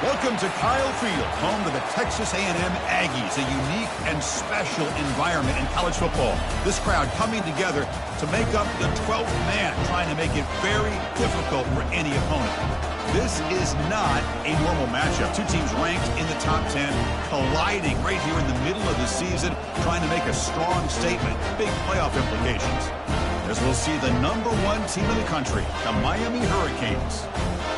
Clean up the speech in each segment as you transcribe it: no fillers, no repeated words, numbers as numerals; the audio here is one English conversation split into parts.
Welcome to Kyle Field, home to the Texas A&M Aggies, a unique and special environment in college football. This crowd coming together to make up the 12th man, trying to make it very difficult for any opponent. This is not a normal matchup. Two teams ranked in the top 10, colliding right here in the middle of the season, trying to make a strong statement, big playoff implications. As we'll see the #1 team in the country, the Miami Hurricanes,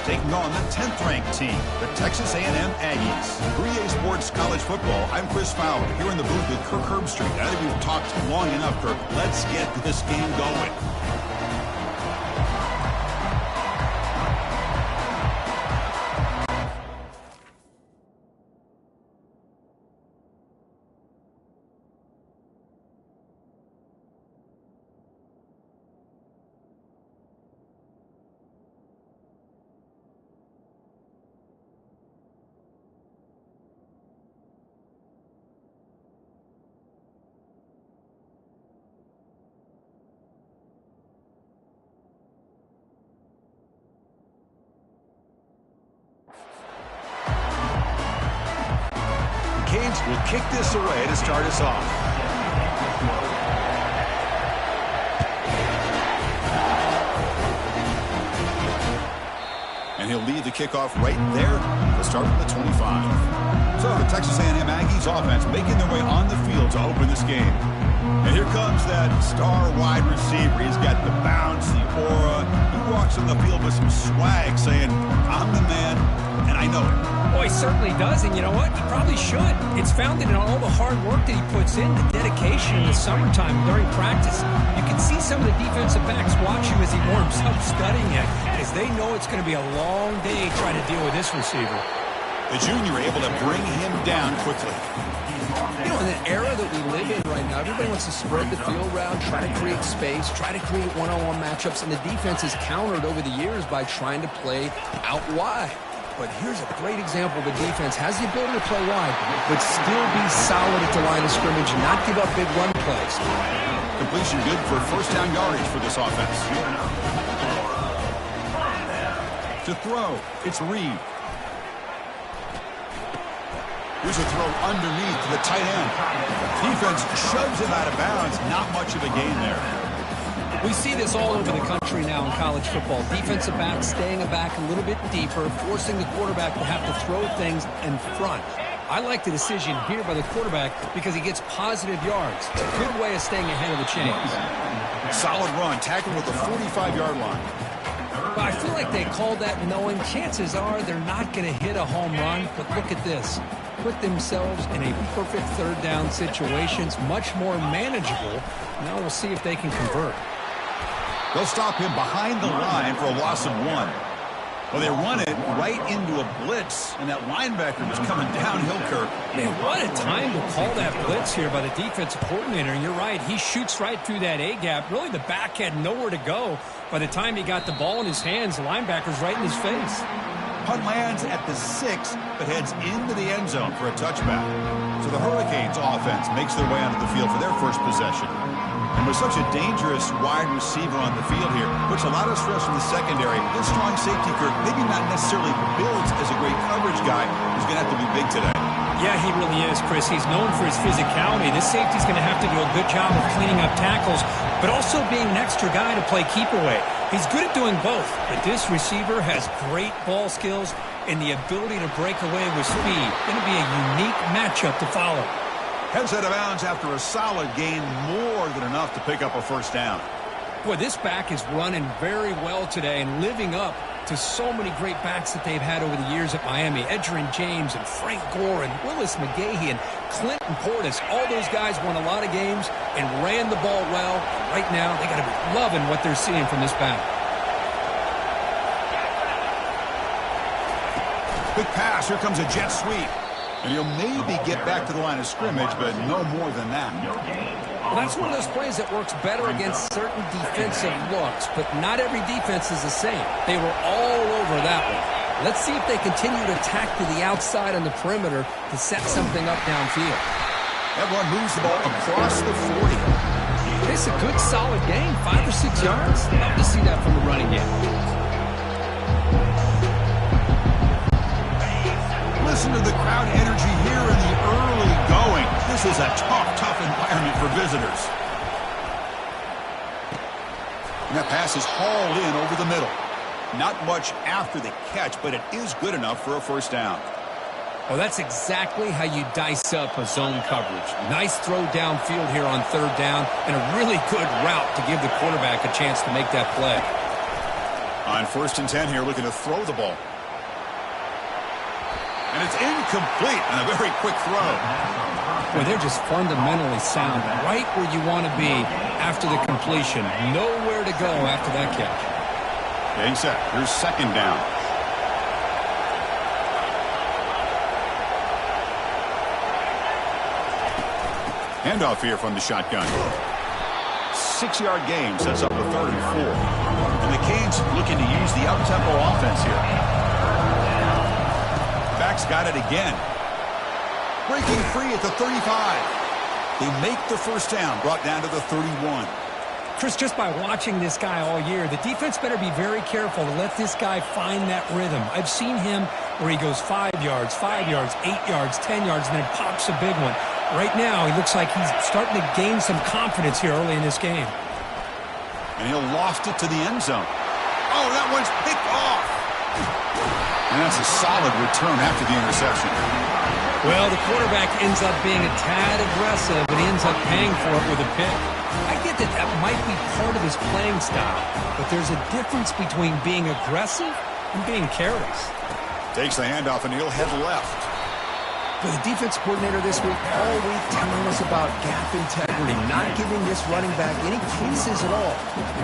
taking on the 10th-ranked team, the Texas A&M Aggies. 3A Sports College Football, I'm Chris Fowler, here in the booth with Kirk Herbstreit. I think we've talked long enough, Kirk. Let's get this game going. Canes will kick this away to start us off. And he'll lead the kickoff right there to start from the 25. So the Texas A&M Aggies offense making their way on the field to open this game. And here comes that star wide receiver. He's got the bounce, the aura. He walks on the field with some swag saying, I'm the man, and I know it. Well, he certainly does, and you know what? He probably should. It's founded in all the hard work that he puts in, the dedication in the summertime during practice. You can see some of the defensive backs watch you as he warms up, studying it, as they know it's going to be a long day trying to deal with this receiver. The junior able to bring him down quickly. You know, in the era that we live in right now, everybody wants to spread the field around, try to create space, try to create one-on-one matchups, and the defense is countered over the years by trying to play out wide. But here's a great example. The defense has the ability to play wide, but still be solid at the line of scrimmage and not give up big run plays. Completion good for first down yardage for this offense. To throw, it's Reed. Here's a throw underneath to the tight end. Defense shoves him out of bounds. Not much of a gain there. We see this all over the country now in college football. Defensive backs staying back a little bit deeper, forcing the quarterback to have to throw things in front. I like the decision here by the quarterback because he gets positive yards. Good way of staying ahead of the chains. Solid run, tackled at the 45-yard line. But I feel like they called that knowing chances are they're not going to hit a home run. But look at this. Put themselves in a perfect third down situations, much more manageable. Now we'll see if they can convert. They'll stop him behind the line for a loss of 1. Well, they run it right into a blitz, and that linebacker was coming downhill, Kirk. Man, what a time to call that blitz here by the defensive coordinator. And you're right, he shoots right through that A-gap. Really, the back had nowhere to go. By the time he got the ball in his hands, the linebacker's right in his face. Punt lands at the 6, but heads into the end zone for a touchback. So the Hurricanes offense makes their way onto the field for their first possession. And with such a dangerous wide receiver on the field here, puts a lot of stress on the secondary. This strong safety, Kirk, maybe not necessarily built as a great coverage guy, who's going to have to be big today. Yeah, he really is, Chris. He's known for his physicality. This safety's going to have to do a good job of cleaning up tackles, but also being an extra guy to play keep away. He's good at doing both, but this receiver has great ball skills and the ability to break away with speed. Going to be a unique matchup to follow. Heads out of bounds after a solid gain, more than enough to pick up a first down. Boy, this back is running very well today and living up to so many great backs that they've had over the years at Miami. Edgerrin James and Frank Gore and Willis McGahee and Clinton Portis. All those guys won a lot of games and ran the ball well. Right now, they got to be loving what they're seeing from this back. Quick pass. Here comes a jet sweep. And he'll maybe get back to the line of scrimmage, but no more than that. Well, that's one of those plays that works better against certain defensive looks, but not every defense is the same. They were all over that one. Let's see if they continue to attack to the outside on the perimeter to set something up downfield. Everyone moves the ball across the 40. It's a good, solid game, 5 or 6 yards. Love to see that from the running game. Listen to the crowd energy here in the early going. This is a tough environment for visitors. And that pass is hauled in over the middle. Not much after the catch, but it is good enough for a first down. Well, that's exactly how you dice up a zone coverage. Nice throw downfield here on third down, and a really good route to give the quarterback a chance to make that play. On 1st and 10 here, looking to throw the ball. And it's incomplete on a very quick throw. Well, they're just fundamentally sound, right where you want to be after the completion. Nowhere to go after that catch. Getting set. Here's 2nd down. Handoff here from the shotgun. 6-yard gain sets up a 3rd and 4. And the Canes looking to use the up-tempo offense here. Back's got it again. Breaking free at the 35. They make the first down, brought down to the 31. Chris, just by watching this guy all year, the defense better be very careful to let this guy find that rhythm. I've seen him where he goes 5 yards, 8 yards, 10 yards, and then pops a big one. Right now, he looks like he's starting to gain some confidence here early in this game. And he'll loft it to the end zone. Oh, that one's picked off. And that's a solid return after the interception. Well, the quarterback ends up being a tad aggressive, and he ends up paying for it with a pick. I get that might be part of his playing style, but there's a difference between being aggressive and being careless. Takes the handoff, and he'll head left. But the defense coordinator this week all week telling us about gap integrity, not giving this running back any creases at all.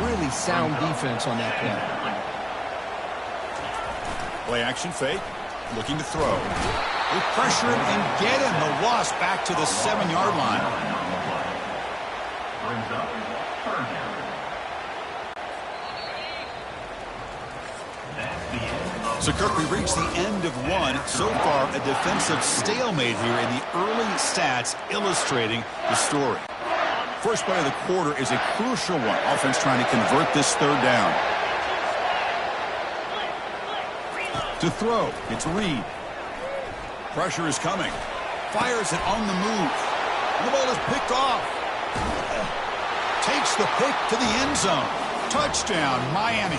Really sound defense on that play. Play action fake, looking to throw. They pressure him and get him. The loss back to the 7-yard line. So, Kirk, we reached the end of one. So far, a defensive stalemate here, and the early stats illustrating the story. First play of the quarter is a crucial one. Offense trying to convert this 3rd down. To throw, it's Reed. Pressure is coming. Fires it on the move. And the ball is picked off. Takes the pick to the end zone. Touchdown, Miami.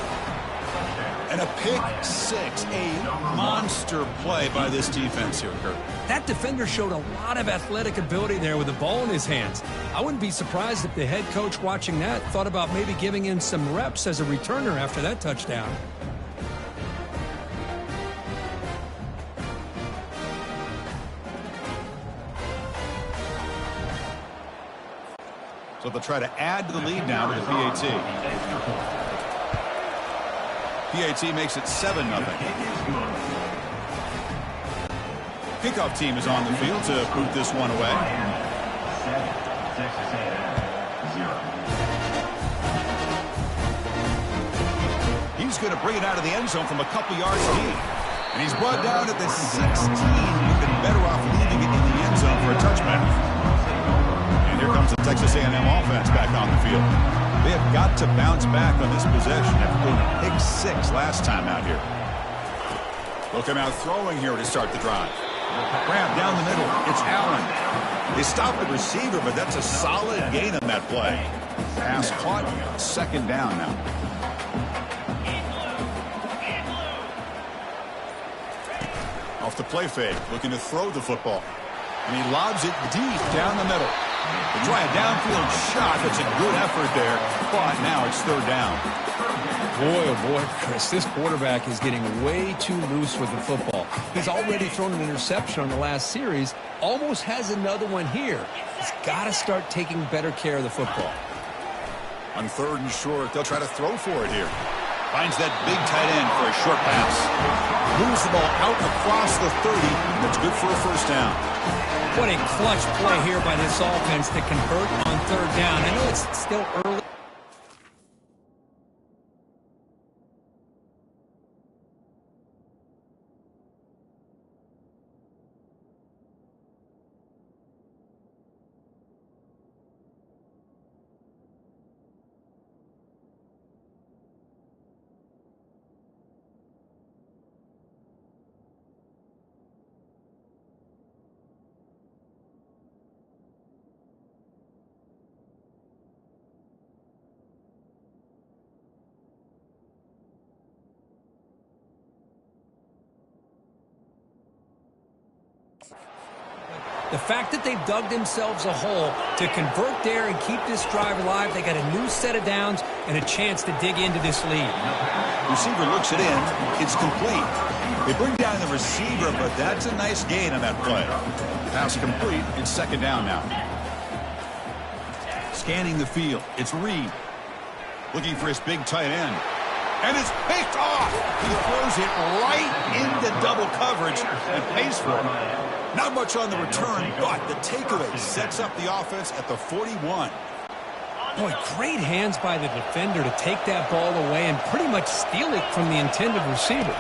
And a pick 6, a monster play by this defense here, Kirk. That defender showed a lot of athletic ability there with the ball in his hands. I wouldn't be surprised if the head coach watching that thought about maybe giving him some reps as a returner after that touchdown. So they'll try to add to the lead now with the PAT. PAT makes it 7-0. Kickoff team is on the field to boot this one away. He's going to bring it out of the end zone from a couple yards deep. And he's brought down at the 16. You've been better off leaving it in the end zone for a touchback. And here comes the Texas A&M offense back on the field. They have got to bounce back on this possession after going pick 6 last time out here. They'll come out throwing here to start the drive. Grab down the middle. It's Allen. They stop the receiver, but that's a solid gain on that play. Pass caught. 2nd down now. Off the play fake, looking to throw the football. And he lobs it deep down the middle. They try a downfield shot. That's a good effort there. But now it's 3rd down. Boy, oh boy, Chris, this quarterback is getting way too loose with the football. He's already thrown an interception on the last series. Almost has another one here. He's got to start taking better care of the football. On 3rd and short, they'll try to throw for it here. Finds that big tight end for a short pass. Moves the ball out across the 30. That's good for a first down. What a clutch play here by this offense to convert on 3rd down. I know it's still early. The fact that they've dug themselves a hole to convert there and keep this drive alive, they got a new set of downs and a chance to dig into this lead. Receiver looks it in. It's complete. They bring down the receiver, but that's a nice gain on that play. Pass complete. It's second down now. Scanning the field. It's Reed. Looking for his big tight end. And it's picked off. He throws it right into double coverage and pays for it. Not much on the return, but the takeaway sets up the offense at the 41. Boy, great hands by the defender to take that ball away and pretty much steal it from the intended receiver.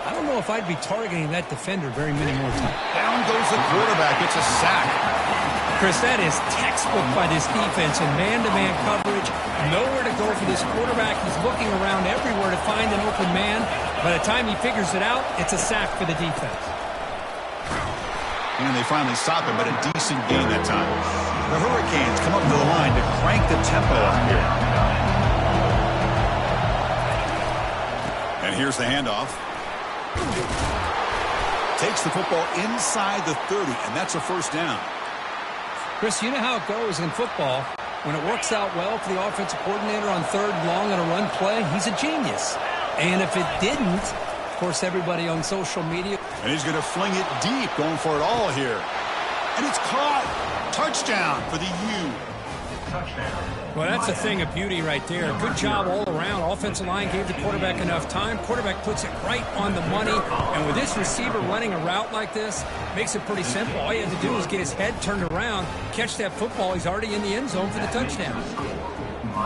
I don't know if I'd be targeting that defender very many more times. Down goes the quarterback. It's a sack. Chris, that is textbook by this defense in man-to-man coverage. Nowhere to go for this quarterback. He's looking around everywhere to find an open man. By the time he figures it out, it's a sack for the defense. And they finally stop him, but a decent gain that time. The Hurricanes come up to the line to crank the tempo up here. And here's the handoff. Takes the football inside the 30, and that's a first down. Chris, you know how it goes in football. When it works out well for the offensive coordinator on third and long on a run play, he's a genius. And if it didn't, of course, everybody on social media. And he's going to fling it deep, going for it all here. And it's caught. Touchdown for the U. Well, that's a thing of beauty right there. Good job all around. Offensive line gave the quarterback enough time. Quarterback puts it right on the money. And with this receiver running a route like this, makes it pretty simple. All you have to do is get his head turned around, catch that football. He's already in the end zone for the touchdown.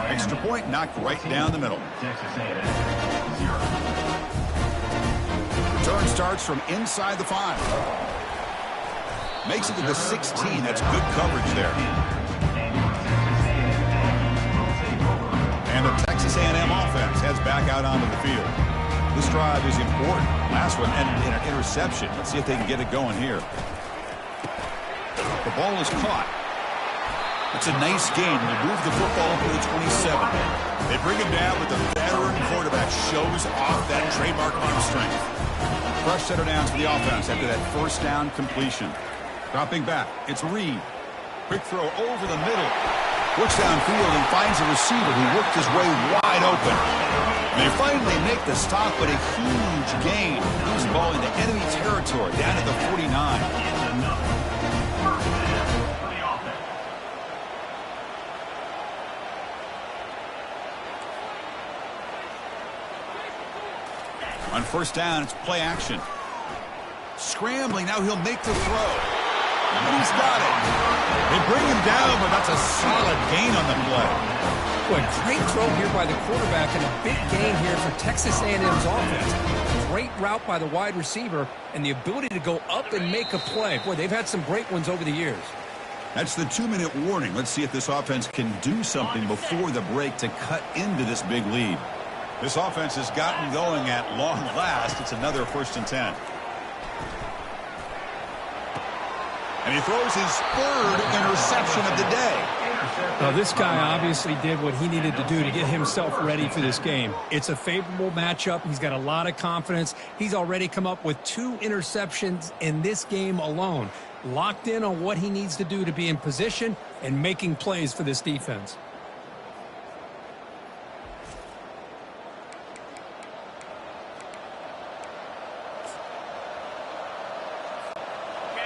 Extra point knocked right down the middle. Return starts from inside the 5. Makes it to the 16. That's good coverage there. And the Texas A&M offense heads back out onto the field. This drive is important. Last one ended in an interception. Let's see if they can get it going here. The ball is caught. It's a nice gain. They move the football to the 27. They bring him down, but the veteran quarterback shows off that trademark arm strength. Fresh set of downs for the offense after that first down completion. Dropping back, it's Reed. Quick throw over the middle. Looks downfield and finds a receiver who worked his way wide open. And they finally make the stop, but a huge gain. Moves the ball into enemy territory, down at the 49. On first down, it's play action. Scrambling, now he'll make the throw. And he's got it. They bring him down, but that's a solid gain on the play. Boy, great throw here by the quarterback and a big gain here for Texas A&M's offense. Great route by the wide receiver and the ability to go up and make a play. Boy, they've had some great ones over the years. That's the 2-minute warning. Let's see if this offense can do something before the break to cut into this big lead. This offense has gotten going at long last. It's another 1st and 10. And he throws his 3rd interception of the day. Well, this guy obviously did what he needed to do to get himself ready for this game. It's a favorable matchup. He's got a lot of confidence. He's already come up with 2 interceptions in this game alone. Locked in on what he needs to do to be in position and making plays for this defense.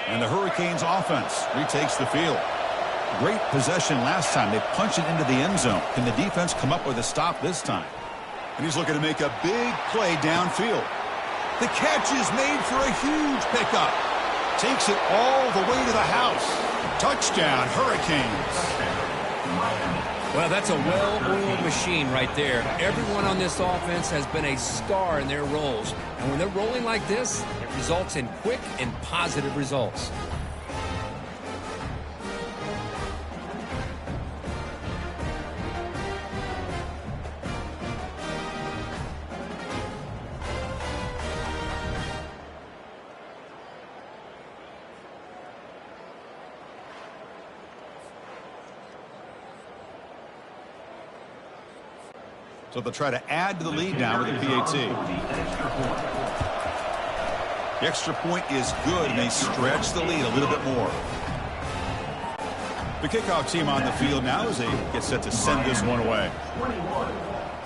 And the Hurricanes offense retakes the field. Great possession last time. They punch it into the end zone. Can the defense come up with a stop this time? And he's looking to make a big play downfield. The catch is made for a huge pickup. Takes it all the way to the house. Touchdown, Hurricanes. Well, that's a well-oiled machine right there. Everyone on this offense has been a star in their roles. And when they're rolling like this, it results in quick and positive results. So they'll try to add to the lead now with the PAT. The extra point is good, and they stretch the lead a little bit more. The kickoff team on the field now as they get set to send this one away. 21,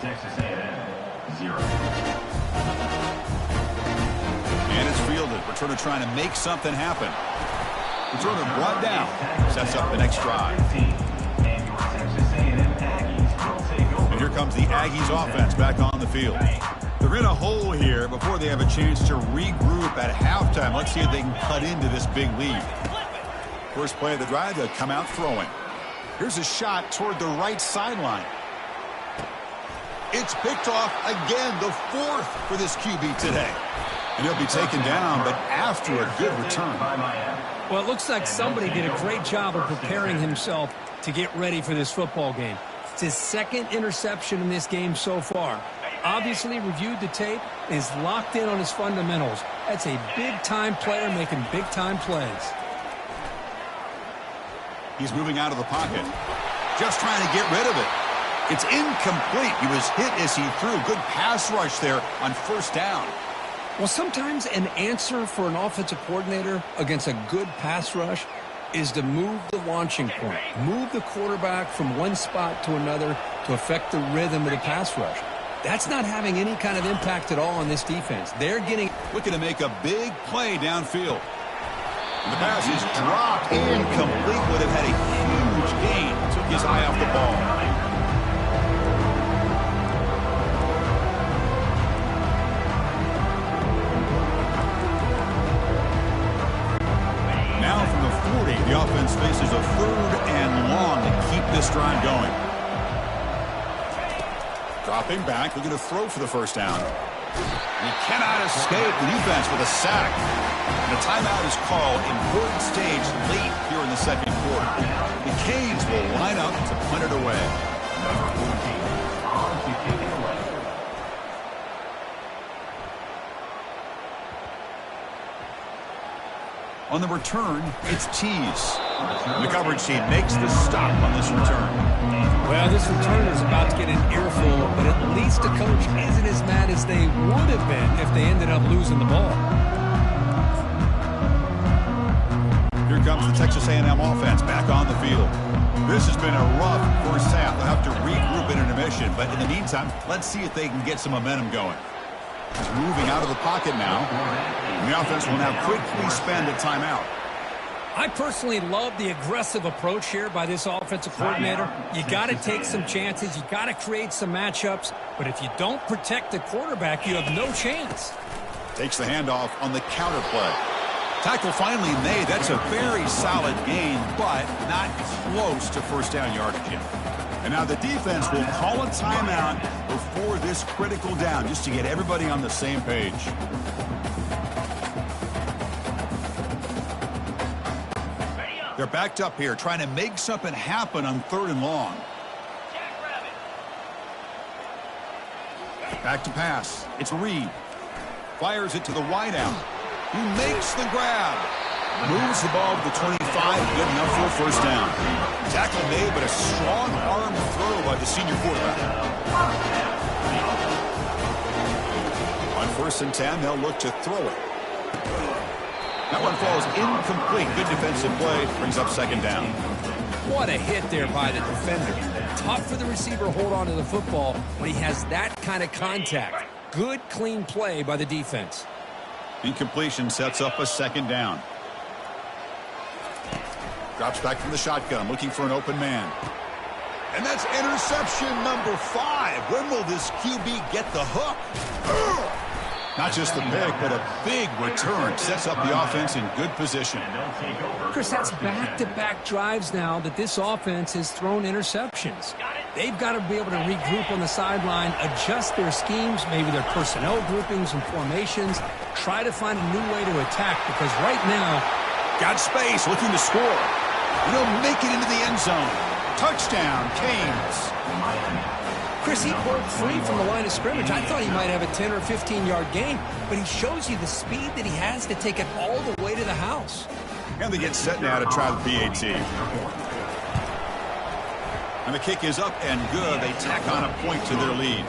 Texas A&M, 0. And it's fielded. Returner trying to make something happen. Returner brought down. Sets up the next drive. And here comes the Aggies offense back on the field. They're in a hole here before they have a chance to regroup at halftime. Let's see if they can cut into this big lead. First play of the drive, they'll come out throwing. Here's a shot toward the right sideline. It's picked off again, the 4th for this QB today. And he'll be taken down, but after a good return. Well, it looks like somebody did a great job of preparing himself to get ready for this football game. It's his 2nd interception in this game so far. Obviously reviewed the tape and is locked in on his fundamentals. That's a big-time player making big-time plays. He's moving out of the pocket. Just trying to get rid of it. It's incomplete. He was hit as he threw. Good pass rush there on first down. Well, sometimes an answer for an offensive coordinator against a good pass rush is to move the launching point. Move the quarterback from one spot to another to affect the rhythm of the pass rush. That's not having any kind of impact at all on this defense. They're looking to make a big play downfield. And the pass is dropped incomplete. Would have had a huge gain. Took his eye off the ball. Now from the 40, the offense faces a 3rd and long to keep this drive going. Dropping back, looking to throw for the first down. He cannot escape the defense with a sack. And a timeout is called. Important stage late here in the 2nd quarter. The Canes will line up to punt it away. On the return, it's Tease. The coverage team makes the stop on this return. Well, this return is about to get an earful, but at least the coach isn't as mad as they would have been if they ended up losing the ball. Here comes the Texas A&M offense back on the field. This has been a rough first half. They'll have to regroup in intermission, but in the meantime, let's see if they can get some momentum going. He's moving out of the pocket now. And the offense will now quickly spend a timeout. I personally love the aggressive approach here by this offensive coordinator. You got to take some chances. You got to create some matchups. But if you don't protect the quarterback, you have no chance. Takes the handoff on the counter play. Tackle finally made. That's a very solid gain, but not close to first down yardage yet. And now the defense will call a timeout before this critical down, just to get everybody on the same page. They're backed up here, trying to make something happen on 3rd and long. Back to pass. It's Reed. Fires it to the wideout. He makes the grab. Moves the ball to the 25. Good enough for a first down. Tackle made, but a strong arm throw by the senior quarterback. On 1st and 10, they'll look to throw it. That one falls incomplete. Good defensive play. Brings up 2nd down. What a hit there by the defender. Tough for the receiver to hold on to the football when he has that kind of contact. Good, clean play by the defense. Incompletion sets up a 2nd down. Drops back from the shotgun, looking for an open man. And that's interception number 5. When will this QB get the hook? Not just the pick, but a big return. Sets up the offense in good position. Chris, that's back-to-back drives now that this offense has thrown interceptions. They've got to be able to regroup on the sideline, adjust their schemes, maybe their personnel groupings and formations, try to find a new way to attack, because right now, got space, looking to score. And he'll make it into the end zone. Touchdown, Canes. Chris, he broke free from the line of scrimmage. I thought he might have a 10 or 15-yard gain, but he shows you the speed that he has to take it all the way to the house. And they get set now to try the PAT. And the kick is up and good. They tack on a point to their lead.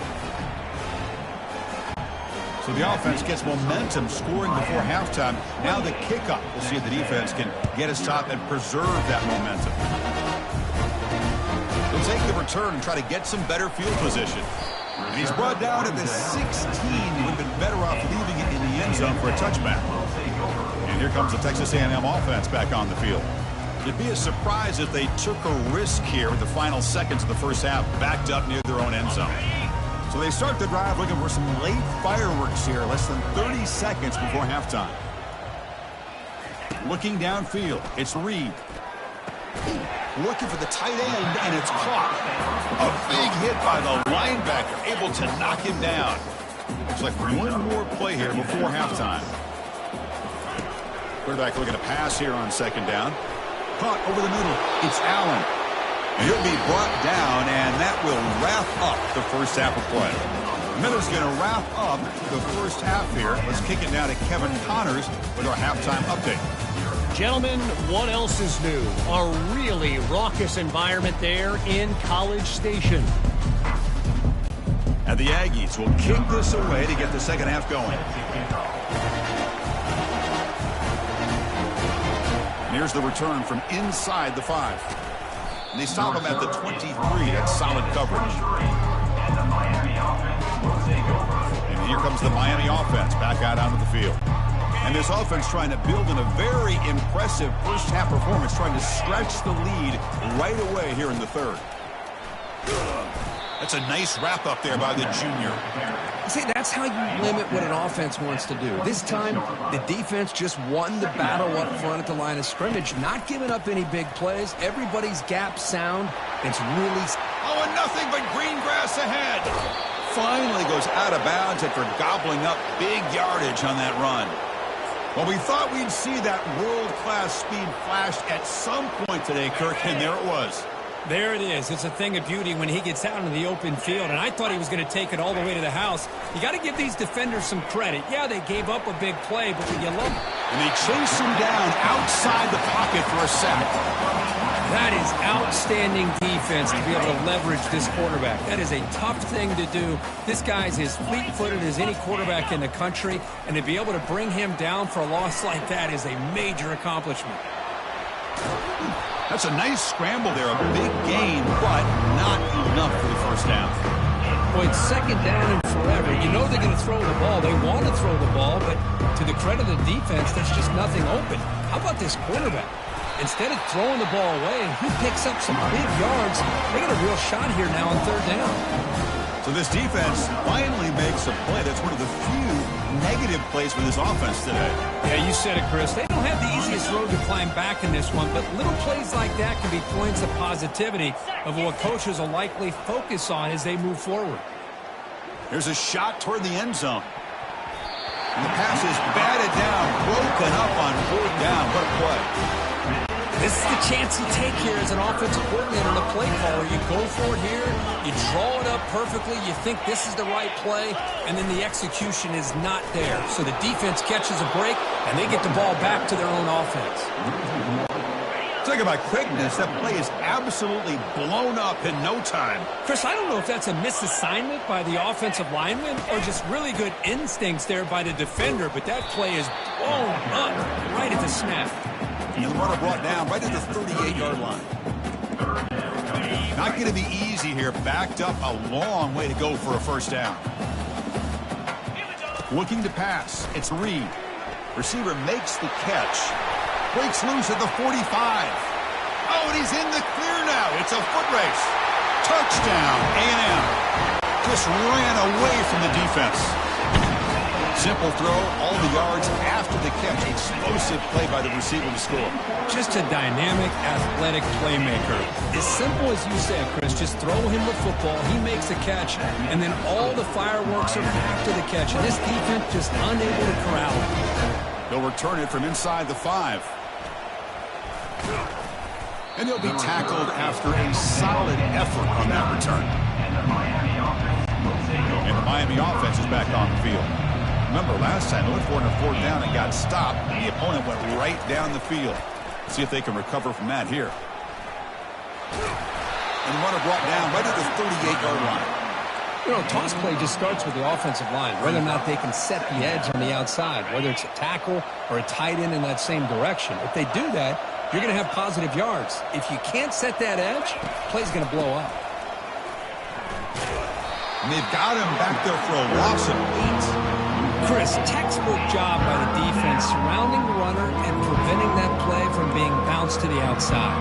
So So the offense gets momentum, scoring before halftime. Now the kickoff. We'll see if the defense can get a stop and preserve that momentum. They'll take the return and try to get some better field position. And he's brought down at the 16. He would have been better off leaving it in the end zone for a touchback. And here comes the Texas A&M offense back on the field. It'd be a surprise if they took a risk here with the final seconds of the first half, backed up near their own end zone. So they start the drive looking for some late fireworks here, less than 30 seconds before halftime. Looking downfield, it's Reed. Looking for the tight end, and it's caught. A big hit by the linebacker, able to knock him down. Looks like one more play here before halftime. Quarterback looking to pass here on second down. Caught over the middle. It's Allen. He'll be brought down, and that will wrap up the first half of play. Miller's going to wrap up the first half here. Let's kick it down to Kevin Connors with our halftime update. Gentlemen, what else is new? A really raucous environment there in College Station. And the Aggies will kick this away to get the second half going. And here's the return from inside the 5. And they stop him at the 23. That's solid coverage. And here comes the Miami offense back out onto the field. And this offense trying to build in a very impressive first half performance, trying to stretch the lead right away here in the third. That's a nice wrap up there by the junior. See, that's how you limit what an offense wants to do. This time, the defense just won the battle up front at the line of scrimmage, not giving up any big plays. Everybody's gap sound. It's really... Oh, and nothing but green grass ahead. Finally goes out of bounds after gobbling up big yardage on that run. Well, we thought we'd see that world-class speed flashed at some point today, Kirk, and there it was. There it is. It's a thing of beauty when he gets out in the open field, and I thought he was going to take it all the way to the house. You got to give these defenders some credit. Yeah, they gave up a big play, but when you love it. And they chase him down outside the pocket for a sack. That is outstanding defense to be able to leverage this quarterback. That is a tough thing to do. This guy's as fleet-footed as any quarterback in the country, and to be able to bring him down for a loss like that is a major accomplishment. That's a nice scramble there, a big gain, but not enough for the first down. Well, it's second down and forever. You know they're going to throw the ball. They want to throw the ball, but to the credit of the defense, there's just nothing open. How about this quarterback? Instead of throwing the ball away, he picks up some big yards. They got a real shot here now on third down. So this defense finally makes a play. That's one of the few negative plays for this offense today. Yeah, you said it, Chris. They don't have the easiest road to climb back in this one, but little plays like that can be points of positivity of what coaches will likely focus on as they move forward. Here's a shot toward the end zone. And the pass is batted down, broken up on fourth down. What a play. This is the chance you take here as an offensive coordinator and a play caller. You go for it here, you draw it up perfectly, you think this is the right play, and then the execution is not there. So the defense catches a break, and they get the ball back to their own offense. Talk about quickness. That play is absolutely blown up in no time. Chris, I don't know if that's a misassignment by the offensive lineman or just really good instincts there by the defender, but that play is blown up right at the snap. And the runner brought down right at the 38-yard line. Not going to be easy here. Backed up a long way to go for a first down. Looking to pass. It's Reed. Receiver makes the catch. Breaks loose at the 45. Oh, and he's in the clear now. It's a foot race. Touchdown, A&M. Just ran away from the defense. Simple throw, all the yards after the catch. Explosive play by the receiver to score. Just a dynamic, athletic playmaker. As simple as you said, Chris, just throw him the football, he makes a catch, and then all the fireworks are after the catch. And this defense just unable to corral it. They'll return it from inside the 5. And he'll be tackled after a solid effort on that return. And the Miami offense is back on the field. Remember, last time they went for it on fourth down and got stopped, and the opponent went right down the field. See if they can recover from that here. And the runner brought down right at the 38-yard line. You know, toss play just starts with the offensive line, whether or not they can set the edge on the outside, whether it's a tackle or a tight end in that same direction. If they do that, you're going to have positive yards. If you can't set that edge, play's going to blow up. And they've got him back there for a loss of 8. Chris, textbook job by the defense surrounding the runner and preventing that play from being bounced to the outside.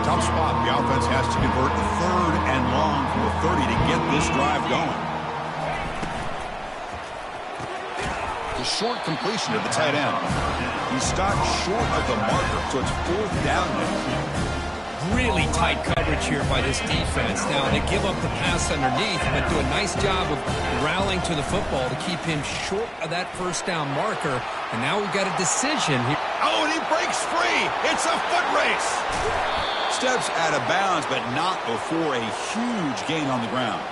Tough spot. The offense has to convert a 3rd and long from the 30 to get this drive going. The short completion of the tight end. He's stopped short of the marker, so it's 4th down now. Really tight coverage here by this defense. Now, they give up the pass underneath, but do a nice job of rallying to the football to keep him short of that 1st down marker. And now we've got a decision here. Oh, and he breaks free. It's a foot race. Steps out of bounds, but not before a huge gain on the ground.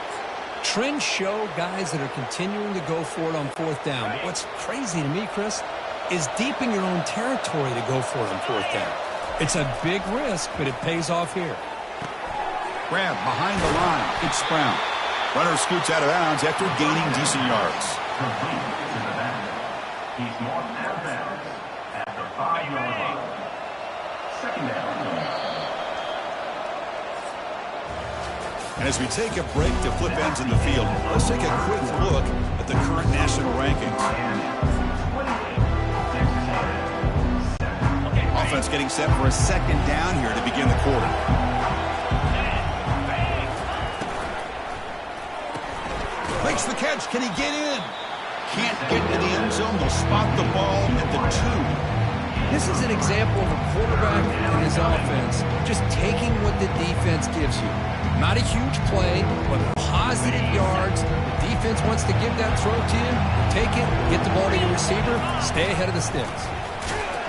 Trends show guys that are continuing to go for it on 4th down. But what's crazy to me, Chris, is deep in your own territory to go for it on 4th down. It's a big risk, but it pays off here. Grab behind the line. It's Brown. Runner scoots out of bounds after gaining decent yards. Complete to the back. He's marked out of bounds at the 5-yard line. 2nd down. And as we take a break to flip ends in the field, let's take a quick look at the current national rankings. Offense getting set for a 2nd down here to begin the quarter. Makes the catch. Can he get in? Can't get into the end zone. They'll spot the ball at the 2. This is an example of a quarterback and his offense just taking what the defense gives you. Not a huge play, but positive yards. The defense wants to give that throw to you. Take it, get the ball to your receiver, stay ahead of the sticks.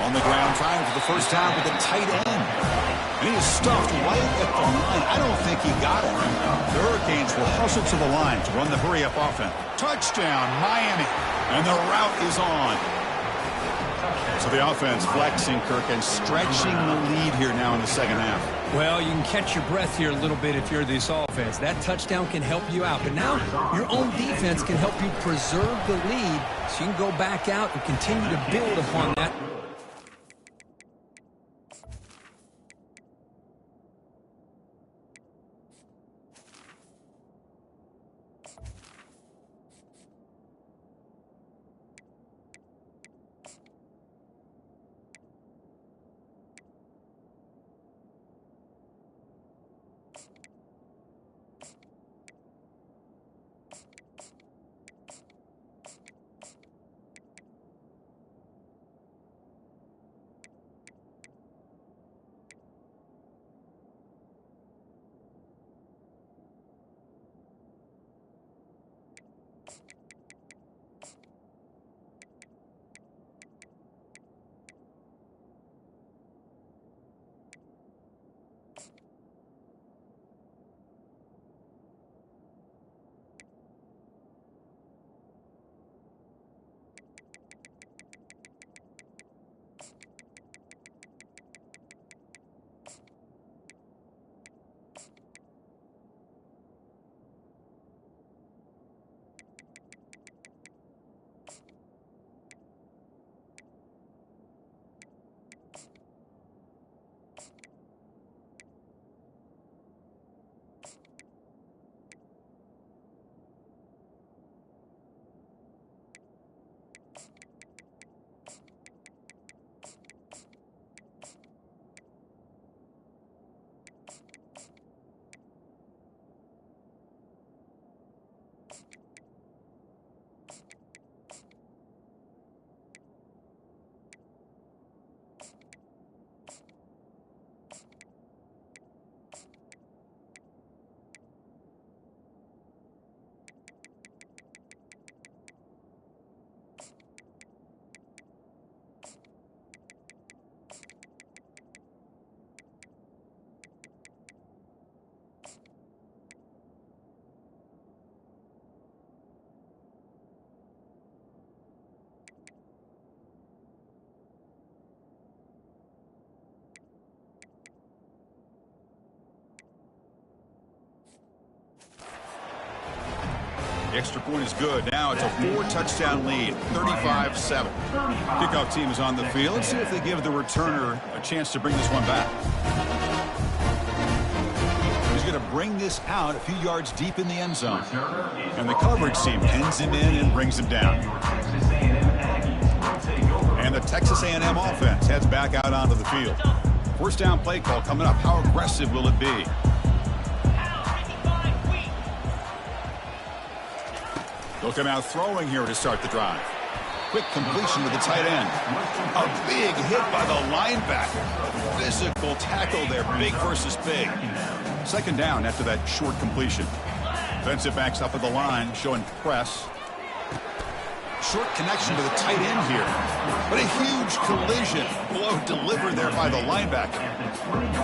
On the ground, trying for the 1st time with a tight end. And he is stuffed right at the line. I don't think he got it. The Hurricanes will hustle to the line to run the hurry-up offense. Touchdown, Miami. And the route is on. So the offense flexing, Kirk, and stretching the lead here now in the 2nd half. Well, you can catch your breath here a little bit if you're this offense. That touchdown can help you out. But now your own defense can help you preserve the lead so you can go back out and continue to build upon that. The extra point is good. Now it's a 4-touchdown lead, 35-7. Kickoff team is on the field. Let's see if they give the returner a chance to bring this one back. He's going to bring this out a few yards deep in the end zone. And the coverage team pins him in and brings him down. And the Texas A&M offense heads back out onto the field. First down play call coming up. How aggressive will it be? They'll come out throwing here to start the drive. Quick completion to the tight end. A big hit by the linebacker. Physical tackle there, big versus big. Second down after that short completion. Defensive backs up at the line, showing press. Short connection to the tight end here. But a huge collision. Blow delivered there by the linebacker.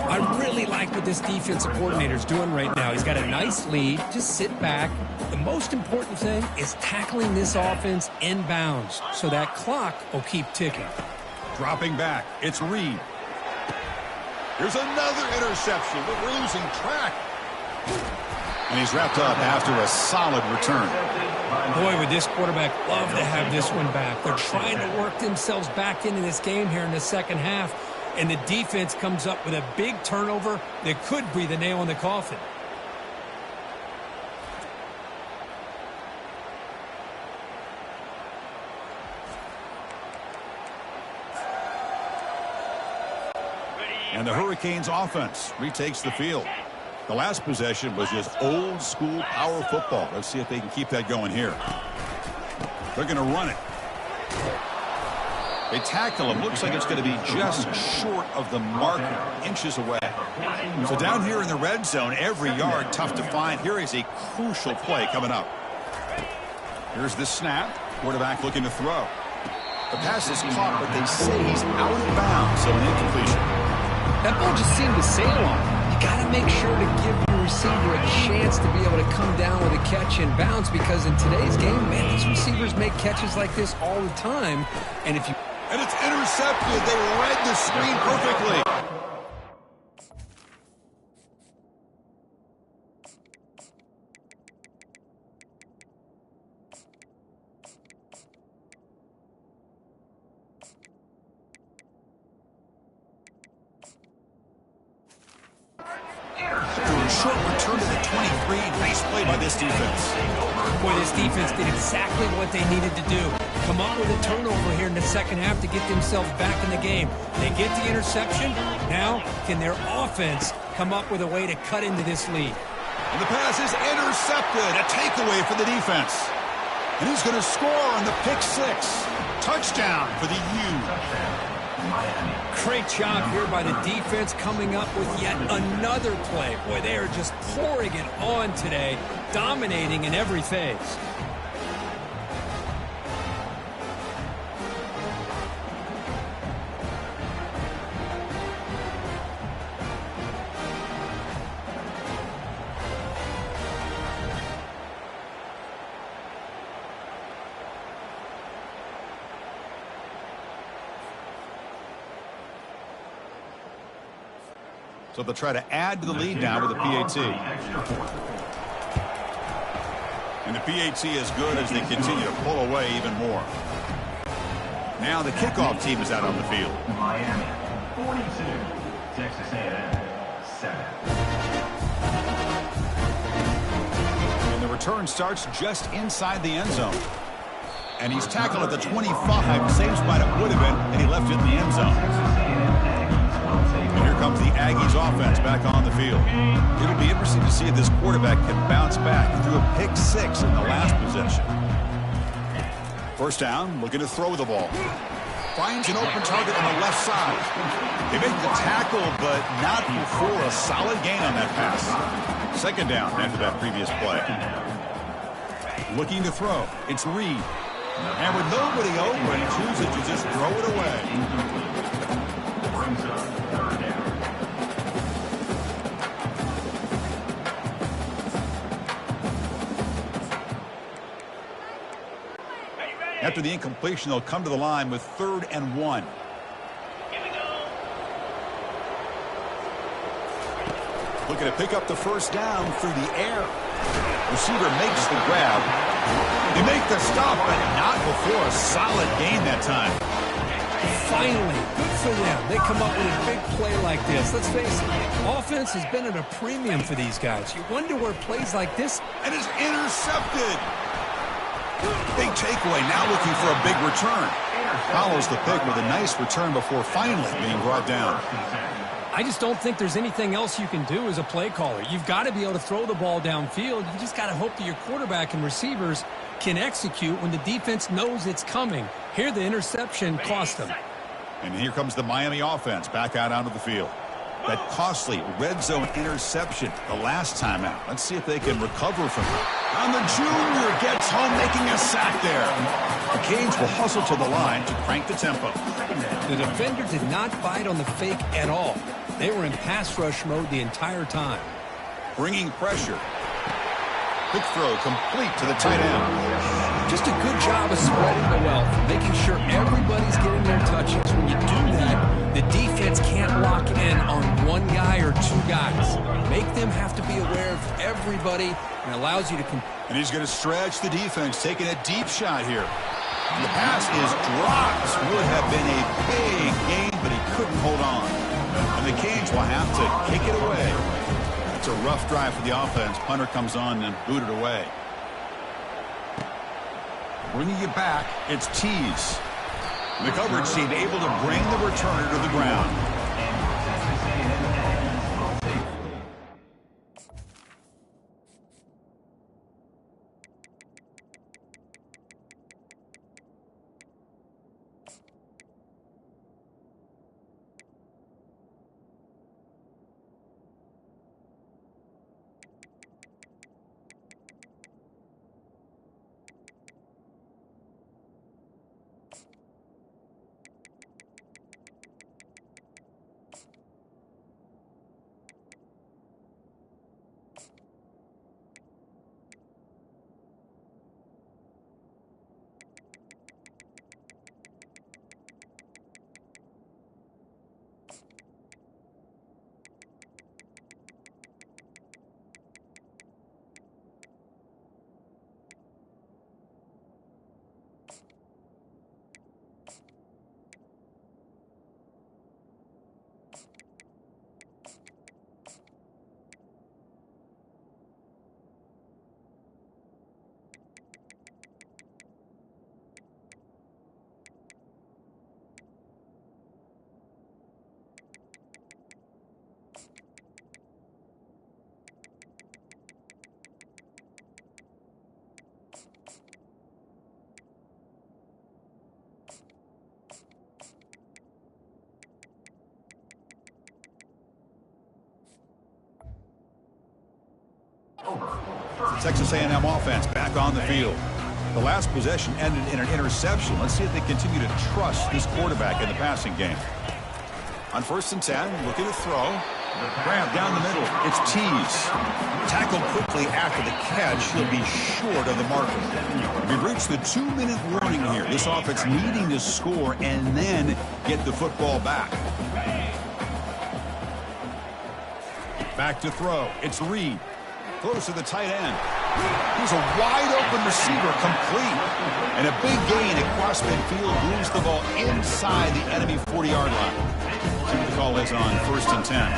I really like what this defensive coordinator is doing right now. He's got a nice lead. Just sit back. The most important thing is tackling this offense inbounds so that clock will keep ticking. Dropping back. It's Reed. Here's another interception. We're losing track. And he's wrapped up after a solid return. Boy, would this quarterback love to have this one back. They're trying to work themselves back into this game here in the second half. And the defense comes up with a big turnover that could be the nail in the coffin. And the Hurricanes offense retakes the field. The last possession was just old school power football. Let's see if they can keep that going here. They're going to run it. They tackle him. Looks like it's going to be just short of the marker, inches away. So down here in the red zone, every yard tough to find. Here is a crucial play coming up. Here's the snap. Quarterback looking to throw. The pass is caught, but they say he's out of bounds, so an incompletion. That ball just seemed to sail on. You got to make sure to give your receiver a chance to be able to come down with a catch and bounce, because in today's game, man, these receivers make catches like this all the time. And it's intercepted. They read the screen perfectly. Short return to the 23. Nice play by this defense. Boy, this defense did exactly what they needed to do. Come up with a turnover here in the second half to get themselves back in the game. They get the interception. Now, can their offense come up with a way to cut into this lead? And the pass is intercepted. A takeaway for the defense. And he's going to score on the pick six. Touchdown for the U. Great job here by the defense coming up with yet another play. Boy, they are just pouring it on today, dominating in every phase. So they'll try to add to the lead now with the PAT. And the PAT is good as they continue to pull away even more. Now the kickoff team is out on the field. Miami, 42. Texas A&M, 7. And the return starts just inside the end zone. And he's tackled at the 25, same spot it would have been, and he left it in the end zone. And here comes the Aggies offense back on the field. It would be interesting to see if this quarterback can bounce back. He threw a pick six in the last possession. First down, looking to throw the ball. Finds an open target on the left side. They make the tackle, but not before a solid gain on that pass. Second down after that previous play. Looking to throw. It's Reed. And with nobody open, chooses to just throw it away. After the incompletion, they'll come to the line with 3rd and 1. looking to pick up the first down through the air. Receiver makes the grab. They make the stop, but not before a solid gain that time. Finally, good for them. They come up with a big play like this. Let's face it, offense has been at a premium for these guys. You wonder where plays like this... And is intercepted. Big takeaway, now looking for a big return. Follows the pick with a nice return before finally being brought down. I just don't think there's anything else you can do as a play caller. You've got to be able to throw the ball downfield. You just got to hope that your quarterback and receivers can execute when the defense knows it's coming. Here, the interception cost them. And here comes the Miami offense back out onto the field. That costly red zone interception the last time out. Let's see if they can recover from it. And the junior gets home, making a sack there. The Canes will hustle to the line to crank the tempo. The defender did not bite on the fake at all. They were in pass rush mode the entire time. Bringing pressure. Quick throw complete to the tight end. Just a good job of spreading the wealth, making sure everybody's getting their touches. When you do that, the defense can't lock in on one guy or two guys. Make them have to be aware of everybody, and allows you to... And he's going to stretch the defense, taking a deep shot here. And the pass is dropped. Would have been a big gain, but he couldn't hold on. And the Canes will have to kick it away. It's a rough drive for the offense. Punter comes on and booted away. Bringing it back, it's Tees. The coverage team able to bring the returner to the ground. The Texas A&M offense back on the field. The last possession ended in an interception. Let's see if they continue to trust this quarterback in the passing game. On 1st and 10, looking to throw. Grab down the middle. It's Tees. Tackled quickly after the catch. He'll be short of the marker. We've reached the 2-minute warning here. This offense needing to score and then get the football back. Back to throw. It's Reed. Close to the tight end. He's a wide-open receiver, complete. And a big gain across midfield moves the ball inside the enemy 40-yard line. See what the call is on 1st and 10.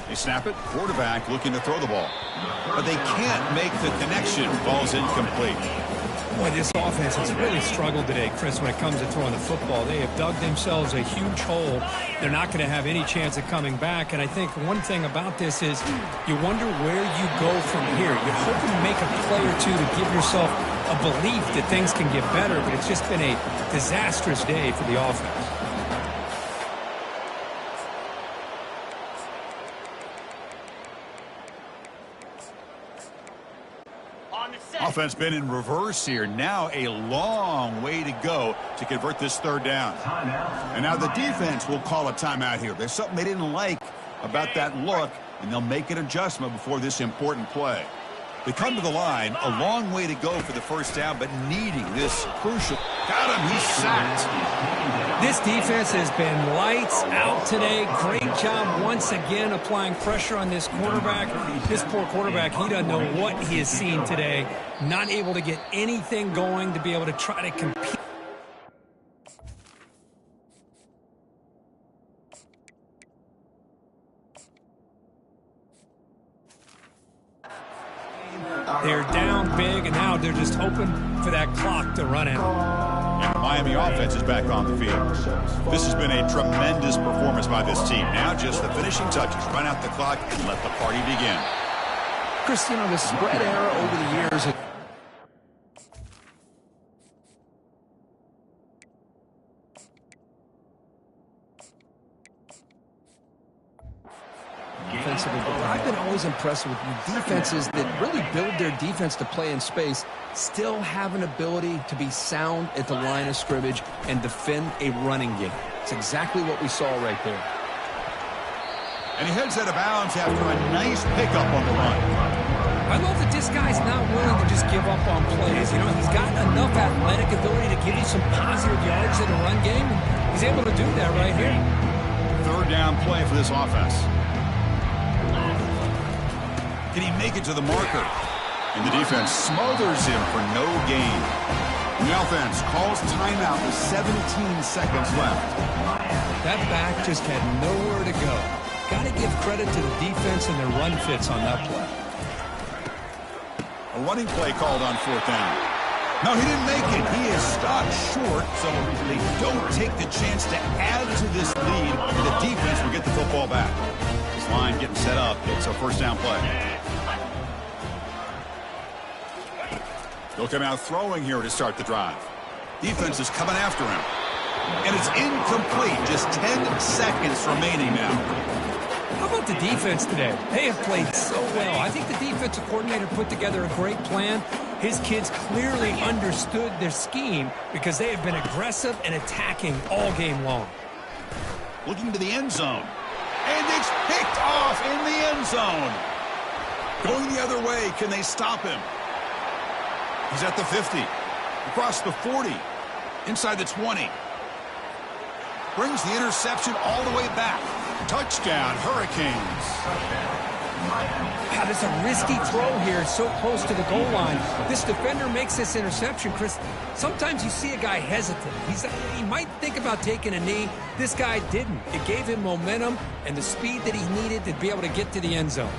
They snap it. Quarterback looking to throw the ball. But they can't make the connection. Ball's incomplete. Boy, this offense has really struggled today, Chris, when it comes to throwing the football. They have dug themselves a huge hole. They're not going to have any chance of coming back. And I think one thing about this is you wonder where you go from here. You're hoping to make a play or two to give yourself a belief that things can get better, but it's just been a disastrous day for the offense. Offense been in reverse here. Now a long way to go to convert this 3rd down. And now the defense will call a timeout here. There's something they didn't like about that look, and they'll make an adjustment before this important play. They come to the line, a long way to go for the first down, but needing this crucial. Got him, he's sacked. This defense has been lights out today. Great job once again applying pressure on this quarterback. This poor quarterback, he doesn't know what he has seen today. Not able to get anything going to be able to try to compete. They're down big, and now they're just hoping for that clock to run out. And the Miami offense is back on the field. This has been a tremendous performance by this team. Now just the finishing touches. Run out the clock and let the party begin. Chris, you know, the spread era over the years. Defensively, but what I've been always impressed with defenses that really build their defense to play in space still have an ability to be sound at the line of scrimmage and defend a running game. It's exactly what we saw right there. And he heads out of bounds after a nice pickup on the run. I love that this guy's not willing to just give up on plays. You know, he's got enough athletic ability to give you some positive yards in the run game, and he's able to do that right here. Third down play for this offense. Can he make it to the marker? And the defense smothers him for no gain. And the offense calls timeout with 17 seconds left. That back just had nowhere to go. Got to give credit to the defense and their run fits on that play. A running play called on fourth down. No, he didn't make it. He is stopped short, so they don't take the chance to add to this lead. The defense will get the football back. This line getting set up. It's a first down play. He'll come out throwing here to start the drive. Defense is coming after him. And it's incomplete. Just 10 seconds remaining now. How about the defense today? They have played so well. I think the defensive coordinator put together a great plan. His kids clearly understood their scheme because they have been aggressive and attacking all game long. Looking to the end zone. And it's picked off in the end zone. Going the other way. Can they stop him? He's at the 50. Across the 40. Inside the 20. Brings the interception all the way back. Touchdown, Hurricanes. God, it's a risky throw here, so close to the goal line. This defender makes this interception, Chris. Sometimes you see a guy hesitant. He might think about taking a knee. This guy didn't. It gave him momentum and the speed that he needed to be able to get to the end zone.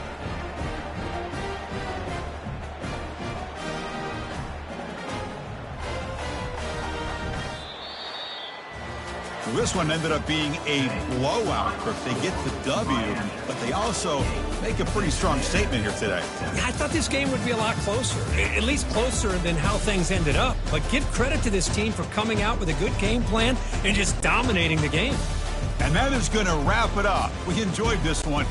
This one ended up being a blowout, Crook. They get the W, but they also make a pretty strong statement here today. Yeah, I thought this game would be a lot closer, at least closer than how things ended up. But give credit to this team for coming out with a good game plan and just dominating the game. And that is going to wrap it up. We enjoyed this one.